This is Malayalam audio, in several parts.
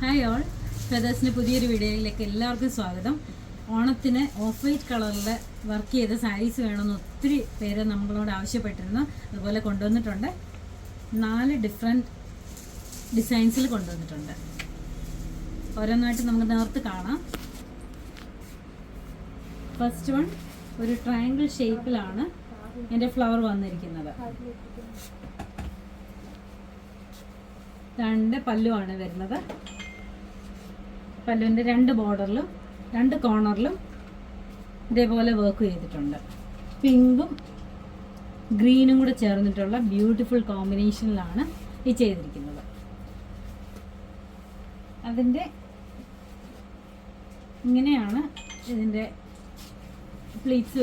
ഹായ് ഓൾ, ഫെദേഴ്സിൻ്റെ പുതിയൊരു വീഡിയോയിലേക്ക് എല്ലാവർക്കും സ്വാഗതം. ഓണത്തിന് ഓഫ് വൈറ്റ് കളറിൽ വർക്ക് ചെയ്ത സാരീസ് വേണമെന്ന് ഒത്തിരി പേര് നമ്മളോട് ആവശ്യപ്പെട്ടിരുന്നു. അതുപോലെ കൊണ്ടുവന്നിട്ടുണ്ട്. 4 ഡിഫറെൻറ്റ് ഡിസൈൻസിൽ കൊണ്ടുവന്നിട്ടുണ്ട്. ഓരോന്നായിട്ട് നമുക്ക് നേർത്ത് കാണാം. ഫസ്റ്റ് വൺ ഒരു ട്രയാങ്കിൾ ഷേപ്പിലാണ് എൻ്റെ ഫ്ലവർ വന്നിരിക്കുന്നത്. 2 പല്ലുവാണ് വരുന്നത്. പല്ലുവിൻ്റെ 2 ബോർഡറിലും 2 കോർണറിലും ഇതേപോലെ വർക്ക് ചെയ്തിട്ടുണ്ട്. പിങ്കും ഗ്രീനും കൂടെ ചേർന്നിട്ടുള്ള ബ്യൂട്ടിഫുൾ കോമ്പിനേഷനിലാണ് ഈ ചെയ്തിരിക്കുന്നത്. അതിൻ്റെ ഇങ്ങനെയാണ് ഇതിൻ്റെ പ്ലീറ്റ്സ്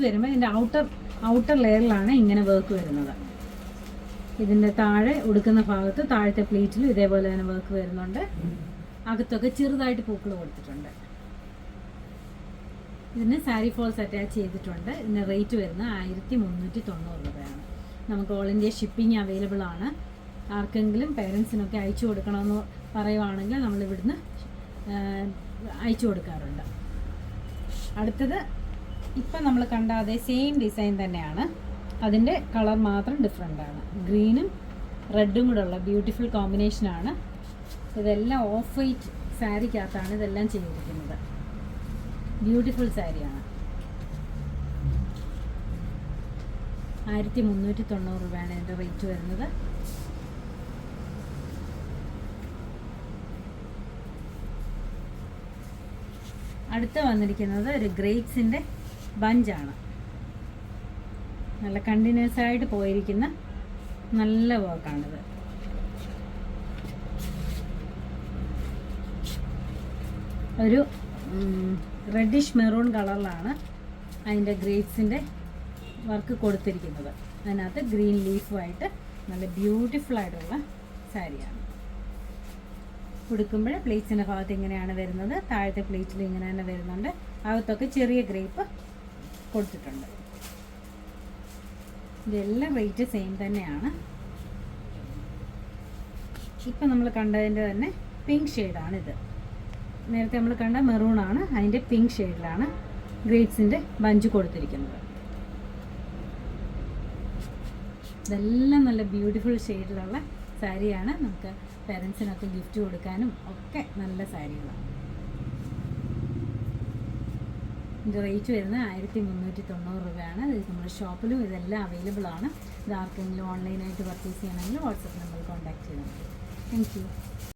വരുമ്പോൾ ഇതിൻ്റെ ഔട്ടർ ലെയറിലാണ് ഇങ്ങനെ വർക്ക് വരുന്നത്. ഇതിൻ്റെ താഴെ ഉടുക്കുന്ന ഭാഗത്ത് താഴത്തെ പ്ലീറ്റിലും ഇതേപോലെ തന്നെ വർക്ക് വരുന്നുണ്ട്. അകത്തൊക്കെ ചെറുതായിട്ട് പൂക്കൾ കൊടുത്തിട്ടുണ്ട്. ഇതിന് സാരി ഫോൾസ് അറ്റാച്ച് ചെയ്തിട്ടുണ്ട്. ഇതിന് റേറ്റ് വരുന്നത് 1390 രൂപയാണ്. നമുക്ക് ഓൾ ഇന്ത്യ ഷിപ്പിംഗ് അവൈലബിൾ ആണ്. ആർക്കെങ്കിലും പേരൻസിനൊക്കെ അയച്ചു കൊടുക്കണമെന്ന് പറയുവാണെങ്കിൽ നമ്മളിവിടുന്ന് അയച്ചു കൊടുക്കാറുണ്ട്. അടുത്തത് ഇപ്പം നമ്മൾ കണ്ട അതേ സെയിം ഡിസൈൻ തന്നെയാണ്. അതിൻ്റെ കളർ മാത്രം ഡിഫറെൻ്റ് ആണ്. ഗ്രീനും റെഡും കൂടെ ഉള്ള ബ്യൂട്ടിഫുൾ കോമ്പിനേഷനാണ്. ഇതെല്ലാം ഓഫ് വൈറ്റ് സാരിക്കകത്താണ് ഇതെല്ലാം ചെയ്തിരിക്കുന്നത്. ബ്യൂട്ടിഫുൾ സാരിയാണ്. 1390 രൂപയാണ് ഇതിൻ്റെ റേറ്റ് വരുന്നത്. അടുത്ത് വന്നിരിക്കുന്നത് ഒരു ഗ്രേപ്സിൻ്റെ ബഞ്ചാണ്. നല്ല കണ്ടിന്യൂസ് ആയിട്ട് പോയിരിക്കുന്ന നല്ല വർക്കാണിത്. ഒരു റെഡിഷ് മെറൂൺ കളറിലാണ് അതിൻ്റെ ഗ്രേപ്സിൻ്റെ വർക്ക് കൊടുത്തിരിക്കുന്നത്. അതിനകത്ത് ഗ്രീൻ ലീഫുമായിട്ട് നല്ല ബ്യൂട്ടിഫുൾ ആയിട്ടുള്ള സാരിയാണ്. ഉടുക്കുമ്പോൾ പ്ലേറ്റ്സിൻ്റെ ഭാഗത്ത് ഇങ്ങനെയാണ് വരുന്നത്. താഴത്തെ പ്ലേറ്റിൽ ഇങ്ങനെ തന്നെ വരുന്നുണ്ട്. അകത്തൊക്കെ ചെറിയ ഗ്രേപ്പ് കൊടുത്തിട്ടുണ്ട്. ഇതെല്ലാം റേറ്റ് സെയിം തന്നെയാണ്. ഇപ്പം നമ്മൾ കണ്ടതിൻ്റെ തന്നെ പിങ്ക് ഷെയ്ഡാണിത്. നേരത്തെ നമ്മൾ കണ്ട മെറൂണാണ്. അതിൻ്റെ പിങ്ക് ഷെയ്ഡിലാണ് ഗ്രേപ്സിൻ്റെ ബഞ്ച് കൊടുത്തിരിക്കുന്നത്. ഇതെല്ലാം നല്ല ബ്യൂട്ടിഫുൾ ഷെയ്ഡിലുള്ള സാരിയാണ്. നമുക്ക് പേരൻസിനൊക്കെ ഗിഫ്റ്റ് കൊടുക്കാനും ഒക്കെ നല്ല സാരികളാണ്. ഇതിൻ്റെ റേറ്റ് വരുന്നത് 1390 രൂപയാണ്. ഇത് നമ്മുടെ ഷോപ്പിലും ഇതെല്ലാം അവൈലബിൾ ആണ്. ഇത് ആർക്കെങ്കിലും ഓൺലൈനായിട്ട് പർച്ചേസ് ചെയ്യണമെങ്കിൽ വാട്സപ്പ് നമ്പറിൽ കോൺടാക്ട് ചെയ്താൽ മതി. Thank you.